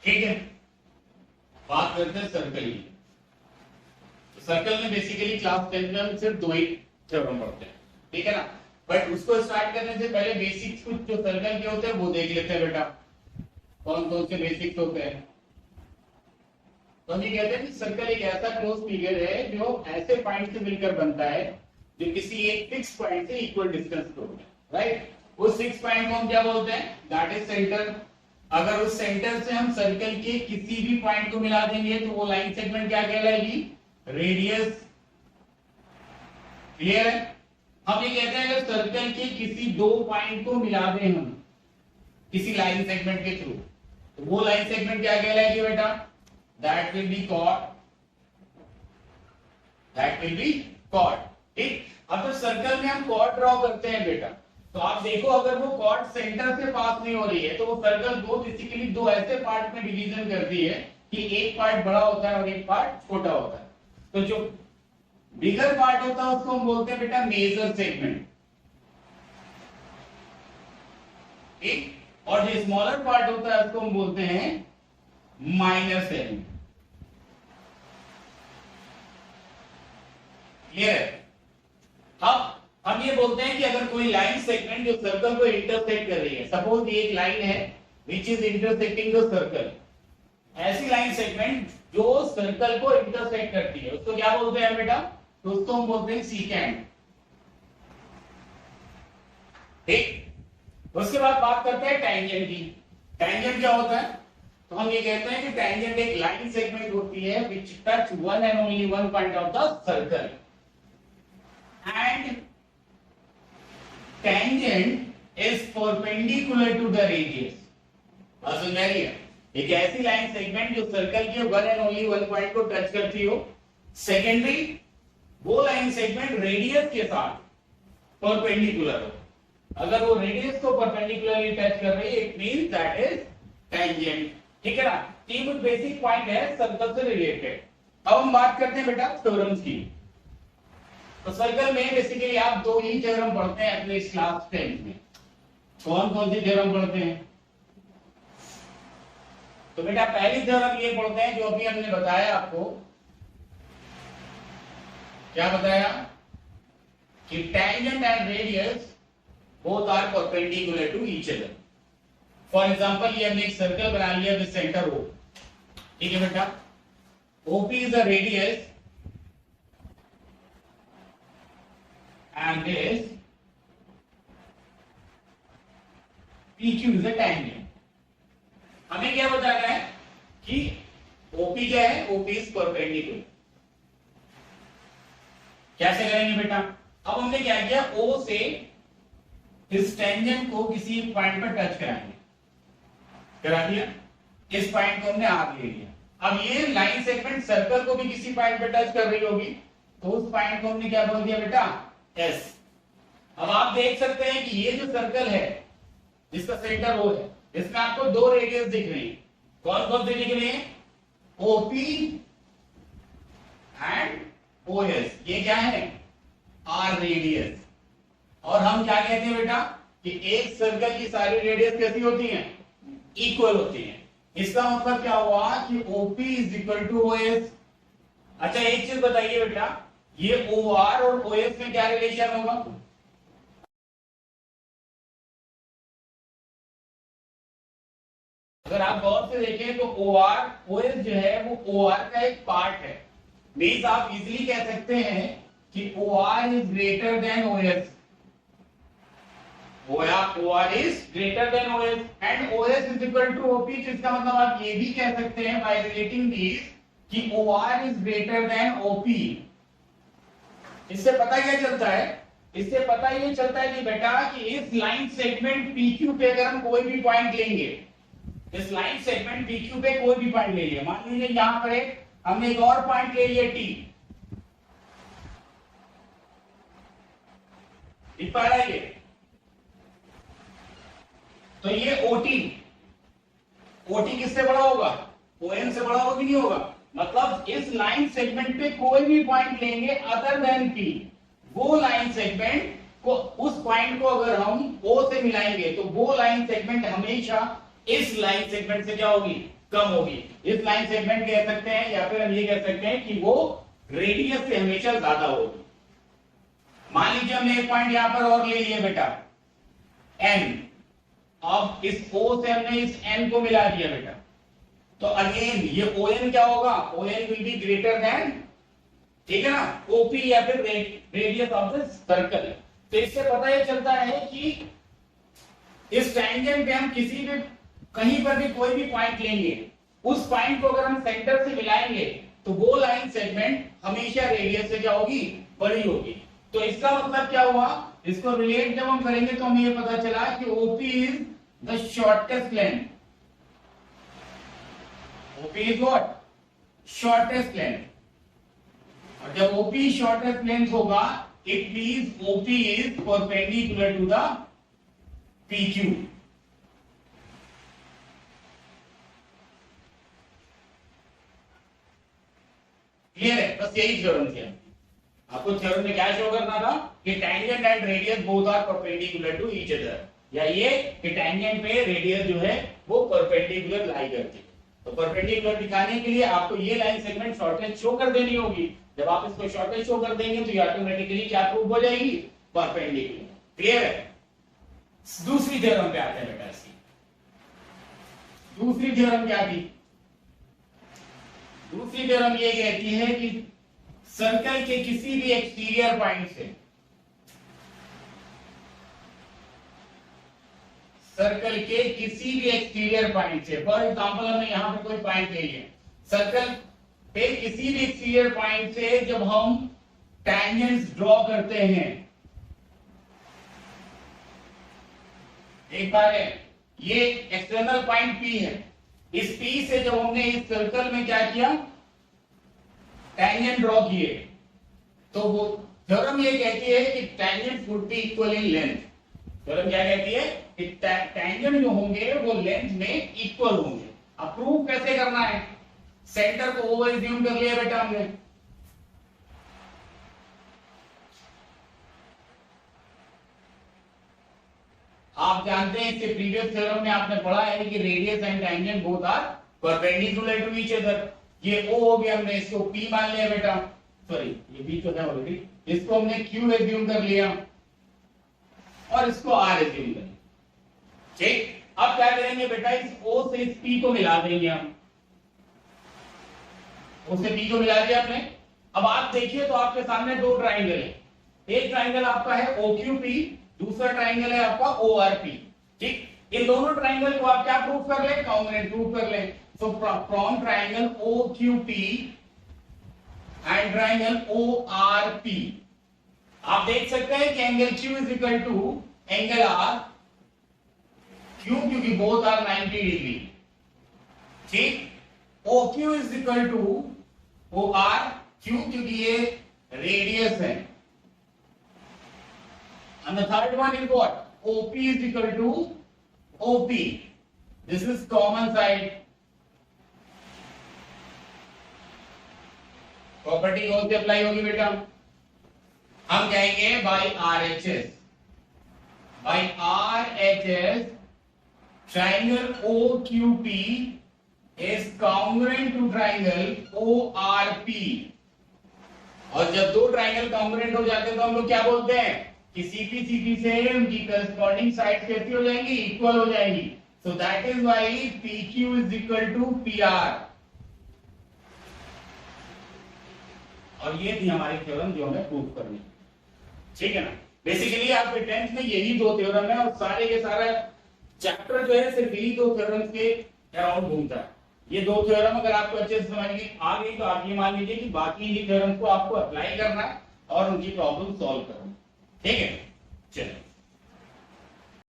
ठीक है, बात करते हैं सर्कल की। तो सर्कल में बेसिकली क्लास 10 में हम सिर्फ दो ही थ्योरम पढ़ते हैं, ठीक है ना। बट उसको स्टार्ट करने से पहले बेसिक्स कुछ जो सर्कल के होते हैं वो देख लेते हैं बेटा, कौन कौन से बेसिक्स होते हैं। तो हम ये कहते हैं कि सर्कल एक ऐसा क्लोज फिगर है जो ऐसे पॉइंट से मिलकर बनता है जो किसी एक फिक्स पॉइंट से इक्वल डिस्टेंस पे होता है, राइट। उस फिक्स पॉइंट को हम क्या बोलते हैं, दैट इज सेंटर। अगर उस सेंटर से हम सर्कल के किसी भी पॉइंट को मिला देंगे तो वो लाइन सेगमेंट क्या कहलाएगी, रेडियस। क्लियर है। हम ये कहते हैं अगर सर्कल के किसी दो पॉइंट को मिला दें हम किसी लाइन सेगमेंट के थ्रू, तो वो लाइन सेगमेंट क्या कहलाएगी बेटा, that will be chord, that will be chord. ठीक। अब तो सर्कल में हम कॉर्ड ड्रॉ करते हैं बेटा, तो आप देखो अगर वो कॉर्ड सेंटर से पास नहीं हो रही है तो वो सर्कल को बेसिकली दो ऐसे पार्ट में डिवीजन करती है कि एक पार्ट बड़ा होता है और एक पार्ट छोटा होता है। तो जो बिगर पार्ट होता है उसको हम बोलते हैं बेटा मेजर सेगमेंट, ठीक। और जो स्मॉलर पार्ट होता है उसको हम बोलते हैं माइनर सेगमेंट। क्लियर है। अब हम ये बोलते हैं कि अगर कोई लाइन सेगमेंट जो सर्कल को इंटरसेक्ट कर रही है, सपोज ये एक लाइन है which is intersecting the circle, ऐसी लाइन सेगमेंट जो सर्कल को इंटरसेक्ट करती है उसको क्या बोलते हैं बेटा, तो उसको हम बोलते हैं सीकेंट। ठीक। उसके बाद बात करते हैं टैंजेंट की। टैंजेंट क्या होता है, तो हम ये कहते हैं कि टैंजेंट एक लाइन सेगमेंट होती है विच touch one and only one point of the circle and tangent is perpendicular to the radius। बात समझ में आ रही है। एक ऐसी लाइन सेगमेंट जो सर्कल के one and only one point को टच करती हो। सेकेंडरी, वो लाइन सेगमेंट रेडियस के साथ परपेंडिकुलर हो। अगर वो रेडियस को परपेंडिकुलरली टच कर रही है it means that is tangent. ठीक है ना। तीन कुछ बेसिक पॉइंट है सर्कल से रिलेटेड। अब हम बात करते हैं बेटा थ्योरम्स की। तो सर्कल में बेसिकली आप दो ही थ्योरम पढ़ते हैं अपने इस क्लास 10 में। कौन कौन सी थ्योरम पढ़ते हैं, तो बेटा पहली थ्योरम ये पढ़ते हैं जो अभी हमने बताया आपको। क्या बताया कि tangent and radius both are perpendicular to each other. For example ये हमने एक सर्कल बना लिया विद सेंटर O। ठीक है बेटा, OP is the radius and this PQ is a tangent। हमें क्या बताना है कि OP क्या है, OP is perpendicular। कैसे करेंगे बेटा, अब हमने क्या किया, O से इस टेंजेंट को किसी पॉइंट पर टच कराएंगे, करा दिया। इस पॉइंट को हमने R ले लिया। अब ये लाइन सेगमेंट सर्कल को भी किसी पॉइंट पर टच कर रही होगी, तो उस पॉइंट को हमने क्या बोल दिया बेटा, S। अब आप देख सकते हैं कि ये जो सर्कल है जिसका सेंटर O है, इसमें आपको दो रेडियस दिख रही है। कौन कौन से दिख रहे हैं, OP एंड OS। ये क्या है, R रेडियस। और हम क्या कहते हैं बेटा कि एक सर्कल की सारी रेडियस कैसी होती हैं, इक्वल होती हैं। इसका मतलब क्या हुआ कि OP is equal to OS। अच्छा एक चीज बताइए बेटा, ये OR और OS में क्या रिलेशन होगा, अगर आप गौर से देखें तो OR OS जो है वो OR का एक पार्ट है। मींस आप इजीली कह सकते हैं कि OR is greater than OS। OR is greater than OS and OS is equal to OP। इसका मतलब आप ये भी कह सकते हैं बाय रिलेटिंग दिस कि OR is greater than OP। इससे पता क्या चलता है, इससे पता ये चलता है कि बेटा कि इस लाइन सेगमेंट PQ पे अगर हम कोई भी पॉइंट लेंगे, इस लाइन सेगमेंट PQ पे कोई भी पॉइंट ले लिया, मान लीजिए यहां पर हमने एक और पॉइंट ले लिया T, दिख पा रहा है ये, तो ये OT किससे बड़ा होगा, OM से बड़ा होगा कि नहीं होगा। मतलब इस लाइन सेगमेंट पे कोई भी पॉइंट लेंगे अदर देन P, वो लाइन सेगमेंट को, उस पॉइंट को अगर हम O से मिलाएंगे तो वो लाइन सेगमेंट हमेशा इस लाइन सेगमेंट से क्या होगी, कम होगी। इस लाइन सेगमेंट कह सकते हैं या फिर हम ये कह सकते हैं कि वो रेडियस से हमेशा ज्यादा होगी। मान लीजिए हमने एक पॉइंट यहां पर और ले लिया बेटा n, अब इस O से हमने इस n को मिला दिया बेटा, तो अगेन ये ON क्या होगा, ON will be greater than, ठीक है ना, OP या फिर रेडियस ऑफ द सर्कल। तो इससे पता ये चलता है कि इस टैंजेंट पे हम किसी भी कहीं पर भी कोई भी पॉइंट लेंगे, उस पॉइंट को अगर हम सेंटर से मिलाएंगे तो वो लाइन सेगमेंट हमेशा रेडियस से क्या होगी, बड़ी होगी। तो इसका मतलब क्या हुआ, इसको रिलेट जब हम करेंगे तो हमें ये पता चला कि OP is the shortest length. OP is what, shortest length. और जब OP शॉर्टेस्ट लेंथ होगा, it means OP is perpendicular to the PQ। Clear है, बस यही थ्योरम थी। आपको थ्योरम में क्या शो करना था कि tangent and radius both are perpendicular to each other, या ये कि टैंजेंट पे रेडियस जो है वो परपेंडिकुलर लाई करती है। तो परपेंडिकुलर दिखाने के लिए आपको ये लाइन सेगमेंट शॉर्टेज शो कर देनी होगी। जब आप इसको शॉर्टेज शो कर देंगे तो ये ऑटोमेटिकली क्या प्रूव हो जाएगी, परपेंडिकुलर। क्लियर है। दूसरी थ्योरम पे आते हैं बेटा। इसकी दूसरी थ्योरम क्या थी, दूसरी थ्योरम ये कहती है कि सर्कल के किसी भी एक्सटीरियर पॉइंट से, सर्कल के किसी भी एक्सटीरियर पॉइंट से, फॉर एग्जांपल हमने यहां पे कोई पॉइंट ले लिया, सर्कल पे किसी भी एक्सटीरियर पॉइंट से जब हम टैंजेंट्स ड्रॉ करते हैं, एक बार है ये एक्सटर्नल पॉइंट P है, इस P से जब हमने इस सर्कल में क्या किया, टैंजेंट ड्रॉ किए, तो वो थ्योरम ये कहती है कि tangent would be equal in length. Theorem क्या कहती है कि टैंजेंट जो होंगे वो लेंथ में इक्वल होंगे। अब प्रूव कैसे करना है, सेंटर को ओवर एज्यूम कर लिया बेटा हमने, आप जानते हैं इससे प्रीवियस थ्योरम में आपने पढ़ा है कि radius and tangent both are perpendicular to each other. ये O हो गया, हमने इसको P मान लिया बेटा, सॉरी ये B तो है ऑलरेडी, इसको हमने Q एज्यूम कर लिया और इसको R एज्यूम कर लिया। ठीक, अब क्या करेंगे बेटा, इस O से इस P को मिला देंगे हम, O से P को मिला दिया आपने। अब आप देखिए तो आपके सामने दो ट्राइंगल है, एक ट्राइंगल आपका है OQP, दूसरा ट्राइंगल है आपका ORP। ठीक, इन दोनों ट्राइंगल को आप क्या प्रूव कर ले, कॉन्ग्रुएंट प्रूव कर ले। So from triangle OQP and triangle ORP, आप देख सकते हैं कि angle Q is equal to angle R, क्यों, क्योंकि both are 90 डिग्री। ठीक, OQ is equal to OR, क्यों, क्योंकि ये रेडियस है। And the third one is what? OP is equal to OP. This is common side. Property कौन सी apply होगी बेटा, हम कहेंगे by RHS, by RHS triangle OQP is congruent to triangle ORP। और जब दो ट्राइंगल कॉन्ग्रुएंट हो जाते हैं तो हम लोग क्या बोलते हैं कि CP से उनकी करस्पॉन्डिंग साइड कैसी हो जाएंगी, इक्वल हो जाएंगी। So that is why PQ is equal to PR। और ये थी हमारी थ्योरम जो हमें प्रूव करनी, ठीक है ना। बेसिकली आपके 10th में यही दो थ्योरम है और सारे के सारा चैप्टर जो है सिर्फ यही दो थ्योरम्स के अराउंड घूमता है। ये दो थ्योरम अगर आपको अच्छे से समझ में आ गई तो आप ये मान लीजिए कि बाकी इन्हीं थ्योरम्स को आपको अप्लाई करना है और उनकी प्रॉब्लम सॉल्व करना, ठीक है। चलिए।